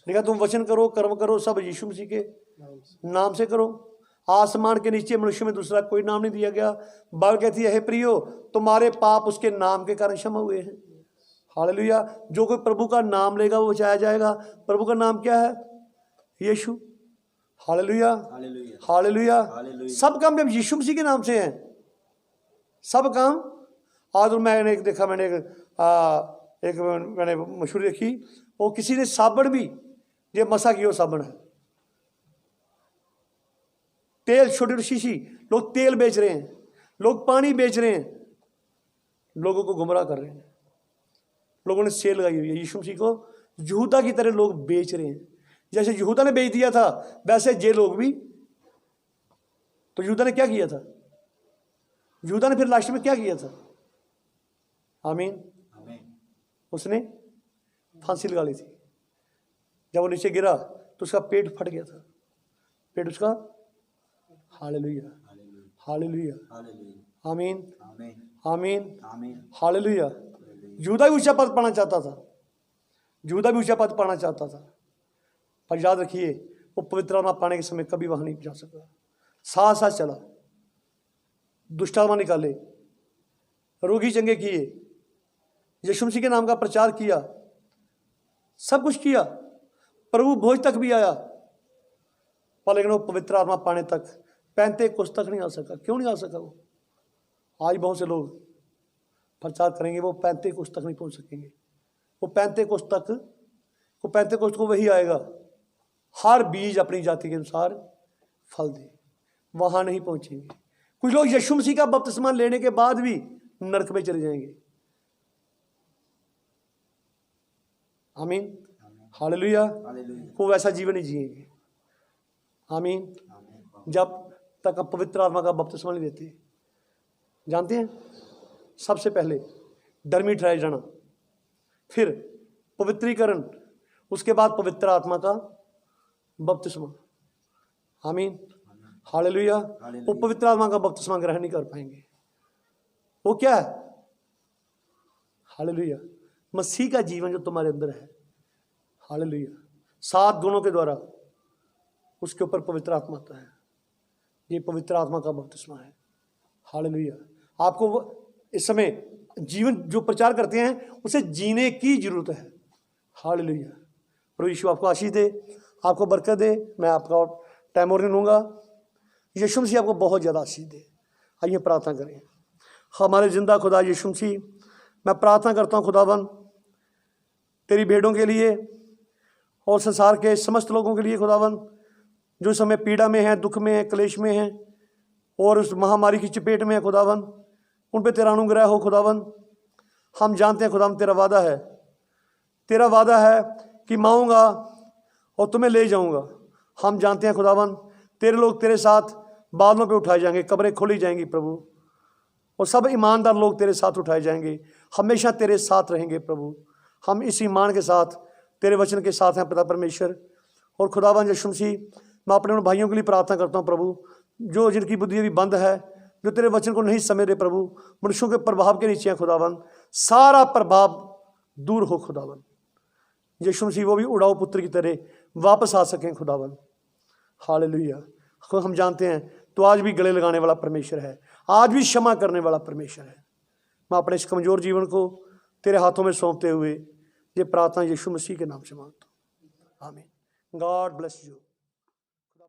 देखा, तुम वचन करो, कर्म करो, सब यीशु मसीह के नाम से करो। आसमान के नीचे मनुष्य में दूसरा कोई नाम नहीं दिया गया। बाइबल कहती है, हे प्रियो, तुम्हारे पाप उसके नाम के कारण क्षमा हुए हैं। हालेलुया। जो कोई प्रभु का नाम लेगा वो बचाया जाएगा। प्रभु का नाम क्या है? यीशु। हालेलुया, हालेलुया, हालेलुया। हालेलुया। सब काम जब यीशु मसीह के नाम से हैं, सब काम। आज मैंने एक देखा, मैंने मशहूर देखी, वो किसी ने साबुन भी, ये मसा की वो साबुन है, तेल, छोटी छोटी शीशी, लोग तेल बेच रहे हैं, लोग पानी बेच रहे हैं, लोगों को गुमराह कर रहे हैं। लोगों ने सेल लगाई हुई है, यीशु मसीह को यहूदा की तरह लोग बेच रहे हैं। जैसे यहूदा ने बेच दिया था, वैसे ये लोग भी। तो यहूदा ने क्या किया था? यहूदा ने फिर लास्ट में क्या किया था? आमीन, आमीन। उसने फांसी लगा ली थी। जब वो नीचे गिरा तो उसका पेट फट गया था, पेट उसका। हालेलुया, हालेलुया, हालेलुया, आमीन, आमीन, आमीन, आमीन। हालेलुया। यहूदा भी ऊंचा पद पाना चाहता था, यहूदा भी ऊंचा पद पाना चाहता था, पर याद रखिए, वो पवित्र आत्मा पाने के समय कभी वहां नहीं जा सका। साथ साथ चला, दुष्ट आत्मा निकाले, रोगी चंगे किए, यीशु मसीह के नाम का प्रचार किया, सब कुछ किया, प्रभु भोज तक भी आया, पर लेकिन वो पवित्र आत्मा पाने तक, पेंतेकोस्त तक नहीं आ सका। क्यों नहीं आ सका? वो आज बहुत से लोग प्रचार करेंगे, वो पेंतेकोस्त तक नहीं पहुंच सकेंगे। वो पेंतेकोस्त को वही आएगा, हर बीज अपनी जाति के अनुसार फल दे, वहां नहीं पहुंचेंगे। कुछ लोग यीशु मसीह का बपतिस्मा लेने के बाद भी नरक में चले जाएंगे। आमीन, हालेलुया। वो वैसा जीवन ही जिएंगे। आमीन। जब तक आप पवित्र आत्मा का बपतिस्मा नहीं लेते, जानते हैं, सबसे पहले डरमी ठहराए जाना, फिर पवित्रीकरण, उसके बाद पवित्र आत्मा का बपतिस्मा। आमीन, हालेलुया। वो पवित्र आत्मा का बपतिस्मा ग्रहण नहीं कर पाएंगे। वो क्या है? हालेलुया, मसीह का जीवन जो तुम्हारे अंदर है। हालेलुया, 7 गुणों के द्वारा उसके ऊपर पवित्र आत्मा आता है। ये पवित्र आत्मा का बपतिस्मा है। हालेलुया। आपको इस समय जीवन जो प्रचार करते हैं उसे जीने की जरूरत है। हालेलुया। प्रभु यीशु आपको आशीष दे, आपको बरकत दे। मैं आपका टाइम और नहीं लूँगा। यीशु मसीह आपको बहुत ज़्यादा आशीष दे। आइए प्रार्थना करें। हमारे जिंदा खुदा यीशु मसीह, मैं प्रार्थना करता हूँ खुदावन तेरी भेड़ों के लिए और संसार के समस्त लोगों के लिए खुदावन, जो समय पीड़ा में है, दुख में है, क्लेश में है और उस महामारी की चपेट में है खुदावन, उन पे तेरा अनुग्रह हो खुदावन। हम जानते हैं खुदावन तेरा वादा है, तेरा वादा है कि मैं आऊँगा और तुम्हें ले जाऊँगा। हम जानते हैं खुदावन तेरे लोग तेरे साथ बादलों पे उठाए जाएंगे, कब्रें खोली जाएंगी प्रभु, और सब ईमानदार लोग तेरे साथ उठाए जाएंगे, हमेशा तेरे साथ रहेंगे प्रभु। हम इस ईमान के साथ तेरे वचन के साथ हैं पिता परमेश्वर। और खुदावन यीशु मसीह, मैं अपने उन भाइयों के लिए प्रार्थना करता हूँ प्रभु, जो जिनकी बुद्धि अभी बंद है, जो तेरे वचन को नहीं समझ रहे प्रभु, मनुष्यों के प्रभाव के नीचे हैं खुदावन, सारा प्रभाव दूर हो खुदावन। यीशु मसीह वो भी उड़ाऊ पुत्र की तरह वापस आ सकें खुदावन। हालेलुया। हम जानते हैं तो आज भी गले लगाने वाला परमेश्वर है, आज भी क्षमा करने वाला परमेश्वर है। मैं अपने इस कमजोर जीवन को तेरे हाथों में सौंपते हुए ये प्रार्थना यीशु मसीह के नाम से मांगता हूँ। आमीन। God bless you.